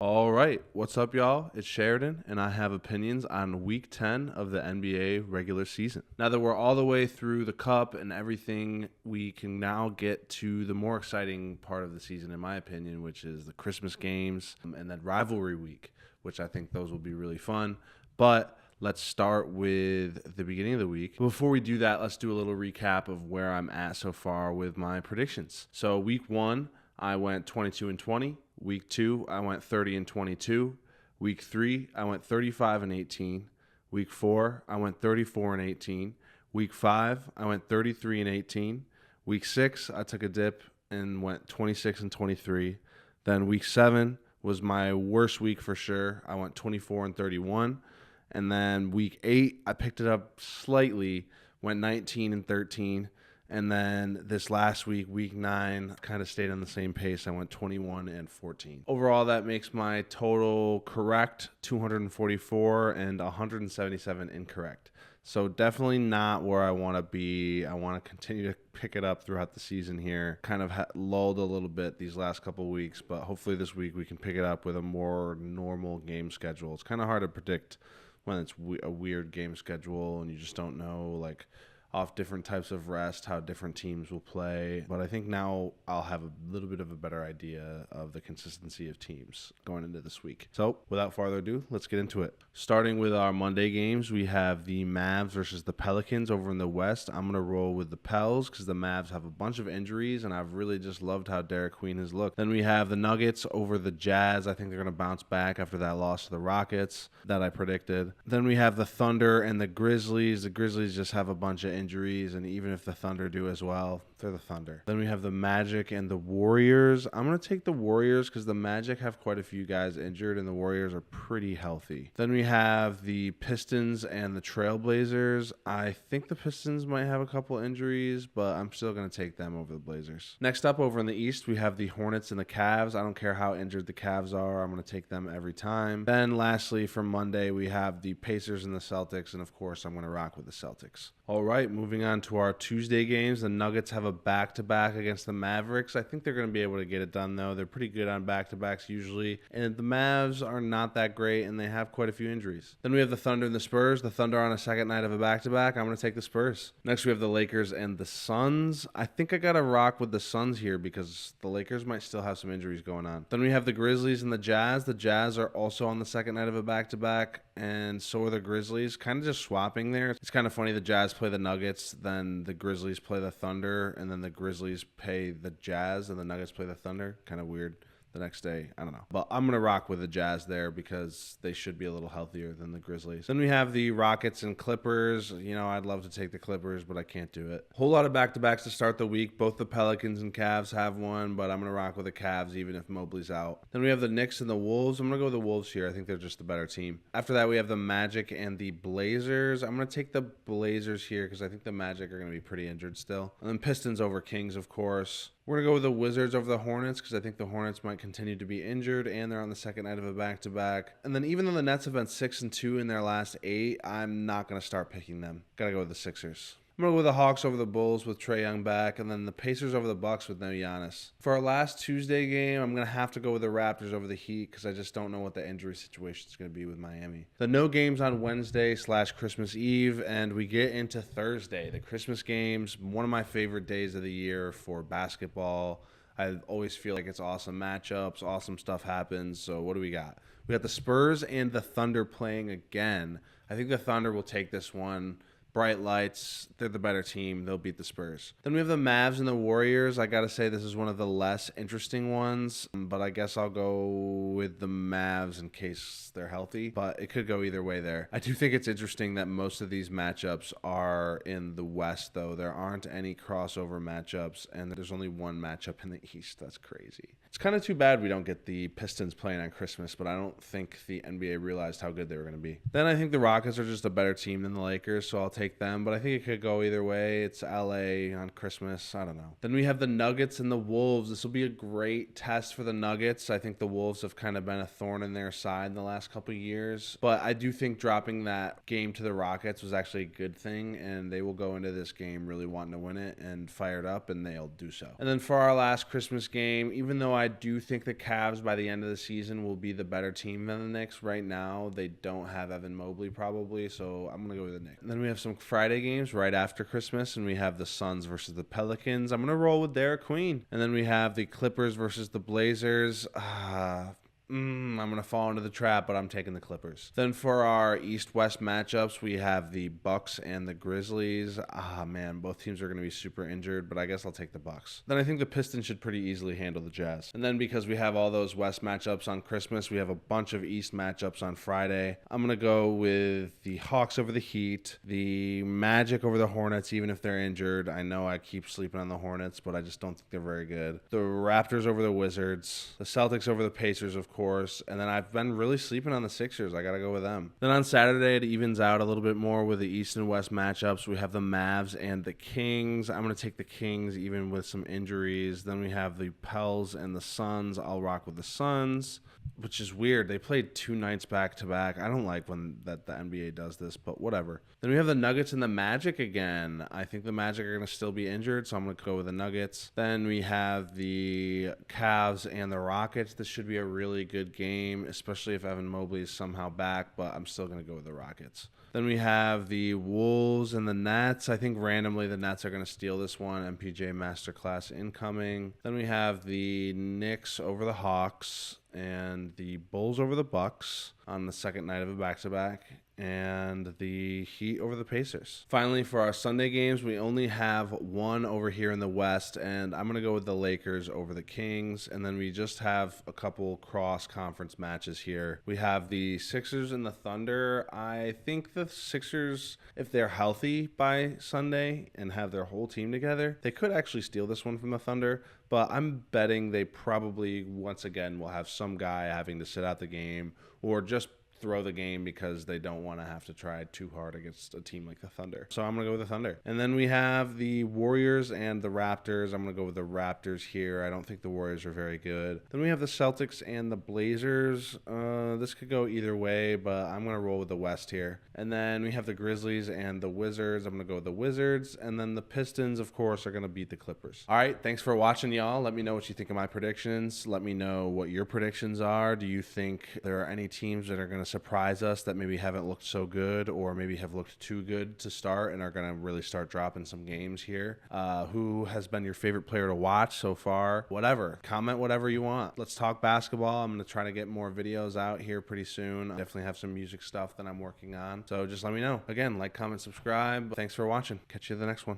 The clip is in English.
All right, what's up, y'all? It's Sheridan, and I have opinions on Week 10 of the NBA regular season. Now that we're all the way through the Cup and everything, we can now get to the more exciting part of the season, in my opinion, which is the Christmas games and then rivalry week, which I think those will be really fun. But let's start with the beginning of the week. Before we do that, let's do a little recap of where I'm at so far with my predictions. So Week 1, I went 22-20. Week 2, I went 30-22. Week 3, I went 35-18. Week 4, I went 34-18. Week 5, I went 33-18. Week 6, I took a dip and went 26-23. Then week 7 was my worst week for sure. I went 24-31. And then week 8, I picked it up slightly, went 19-13. And then this last week, week 9, kind of stayed on the same pace. I went 21-14. Overall, that makes my total correct 244 and 177 incorrect. So definitely not where I want to be. I want to continue to pick it up throughout the season here. Kind of lulled a little bit these last couple of weeks, but hopefully this week we can pick it up with a more normal game schedule. It's kind of hard to predict when it's a weird game schedule and you just don't know, like, off different types of rest, how different teams will play. But I think now I'll have a little bit of a better idea of the consistency of teams going into this week. So without further ado, let's get into it. Starting with our Monday games, we have the Mavs versus the Pelicans over in the West. I'm going to roll with the Pels because the Mavs have a bunch of injuries, and I've really just loved how Derek Queen has looked. Then we have the Nuggets over the Jazz. I think they're going to bounce back after that loss to the Rockets that I predicted. Then we have the Thunder and the Grizzlies. The Grizzlies just have a bunch of injuries, and even if the Thunder do as well, they're the Thunder. Then we have the Magic and the Warriors. I'm going to take the Warriors because the Magic have quite a few guys injured, and the Warriors are pretty healthy. Then we have the Pistons and the Trailblazers. I think the Pistons might have a couple injuries, but I'm still going to take them over the Blazers. Next up, over in the East, we have the Hornets and the Cavs. I don't care how injured the Cavs are. I'm going to take them every time. Then lastly, for Monday, we have the Pacers and the Celtics, and of course, I'm going to rock with the Celtics. All right, moving on to our Tuesday games. The Nuggets have a back-to-back against the Mavericks. I think they're going to be able to get it done, though. They're pretty good on back-to-backs usually. And the Mavs are not that great, and they have quite a few injuries. Then we have the Thunder and the Spurs. The Thunder on a second night of a back-to-back. I'm going to take the Spurs. Next, we have the Lakers and the Suns. I think I got to rock with the Suns here because the Lakers might still have some injuries going on. Then we have the Grizzlies and the Jazz. The Jazz are also on the second night of a back-to-back, and so are the Grizzlies. Kind of just swapping there. It's kind of funny. The Jazz play the Nuggets, then the Grizzlies play the Thunder, and then the Grizzlies play the Jazz, and the Nuggets play the Thunder. Kind of weird. The next day, I don't know. But I'm going to rock with the Jazz there because they should be a little healthier than the Grizzlies. Then we have the Rockets and Clippers. You know, I'd love to take the Clippers, but I can't do it. Whole lot of back-to-backs to start the week. Both the Pelicans and Cavs have one, but I'm going to rock with the Cavs even if Mobley's out. Then we have the Knicks and the Wolves. I'm going to go with the Wolves here. I think they're just the better team. After that, we have the Magic and the Blazers. I'm going to take the Blazers here because I think the Magic are going to be pretty injured still. And then Pistons over Kings, of course. We're going to go with the Wizards over the Hornets because I think the Hornets might continue to be injured and they're on the second night of a back-to-back. And then even though the Nets have been 6-2 in their last 8, I'm not going to start picking them. Got to go with the Sixers. I'm going to go with the Hawks over the Bulls with Trae Young back, and then the Pacers over the Bucks with no Giannis. For our last Tuesday game, I'm going to have to go with the Raptors over the Heat because I just don't know what the injury situation is going to be with Miami. The no games on Wednesday/Christmas Eve, and we get into Thursday. The Christmas games, one of my favorite days of the year for basketball. I always feel like it's awesome matchups, awesome stuff happens. So what do we got? We got the Spurs and the Thunder playing again. I think the Thunder will take this one. Bright lights, they're the better team. They'll beat the Spurs. Then we have the Mavs and the Warriors. I got to say this is one of the less interesting ones, but I guess I'll go with the Mavs in case they're healthy, but it could go either way there. I do think it's interesting that most of these matchups are in the West, though. There aren't any crossover matchups, and there's only one matchup in the East. That's crazy. It's kind of too bad we don't get the Pistons playing on Christmas, but I don't think the NBA realized how good they were going to be. Then I think the Rockets are just a better team than the Lakers, so I'll take take them, but I think it could go either way. It's LA on Christmas. I don't know. Then we have the Nuggets and the Wolves. This will be a great test for the Nuggets. I think the Wolves have kind of been a thorn in their side in the last couple of years, but I do think dropping that game to the Rockets was actually a good thing, and they will go into this game really wanting to win it and fired up, and they'll do so. And then for our last Christmas game, even though I do think the Cavs by the end of the season will be the better team than the Knicks, right now they don't have Evan Mobley probably, so I'm going to go with the Knicks. And then we have some Friday games right after Christmas, and we have the Suns versus the Pelicans. I'm going to roll with Derek Queen. And then we have the Clippers versus the Blazers. I'm going to fall into the trap, but I'm taking the Clippers. Then for our East-West matchups, we have the Bucks and the Grizzlies. Man, both teams are going to be super injured, but I guess I'll take the Bucks. Then I think the Pistons should pretty easily handle the Jazz. And then because we have all those West matchups on Christmas, we have a bunch of East matchups on Friday. I'm going to go with the Hawks over the Heat, the Magic over the Hornets, even if they're injured. I know I keep sleeping on the Hornets, but I just don't think they're very good. The Raptors over the Wizards, the Celtics over the Pacers, of course. And then I've been really sleeping on the Sixers. I got to go with them. Then on Saturday, it evens out a little bit more with the East and West matchups. We have the Mavs and the Kings. I'm going to take the Kings even with some injuries. Then we have the Pels and the Suns. I'll rock with the Suns, which is weird. They played 2 nights back to back. I don't like when the NBA does this, but whatever. Then we have the Nuggets and the Magic again. I think the Magic are going to still be injured, so I'm going to go with the Nuggets. Then we have the Cavs and the Rockets. This should be a really good game, especially if Evan Mobley is somehow back, but I'm still going to go with the Rockets. Then we have the Wolves and the Nets. I think randomly the Nets are going to steal this one. MPJ Masterclass incoming. Then we have the Knicks over the Hawks and the Bulls over the Bucks on the second night of a back-to-back, and the Heat over the Pacers. Finally, for our Sunday games, we only have one over here in the West, and I'm going to go with the Lakers over the Kings, and then we just have a couple cross-conference matches here. We have the Sixers and the Thunder. I think the Sixers, if they're healthy by Sunday and have their whole team together, they could actually steal this one from the Thunder, but I'm betting they probably, once again, will have some guy having to sit out the game or just throw the game because they don't want to have to try too hard against a team like the Thunder. So I'm going to go with the Thunder. And then we have the Warriors and the Raptors. I'm going to go with the Raptors here. I don't think the Warriors are very good. Then we have the Celtics and the Blazers. This could go either way, but I'm going to roll with the West here. And then we have the Grizzlies and the Wizards. I'm going to go with the Wizards. And then the Pistons, of course, are going to beat the Clippers. All right, thanks for watching, y'all. Let me know what you think of my predictions. Let me know what your predictions are. Do you think there are any teams that are going to surprise us that maybe haven't looked so good or maybe have looked too good to start and are going to really start dropping some games here? Who has been your favorite player to watch so far? Whatever. Comment whatever you want. Let's talk basketball. I'm going to try to get more videos out here pretty soon. I definitely have some music stuff that I'm working on. So just let me know. Again, like, comment, subscribe. Thanks for watching. Catch you in the next one.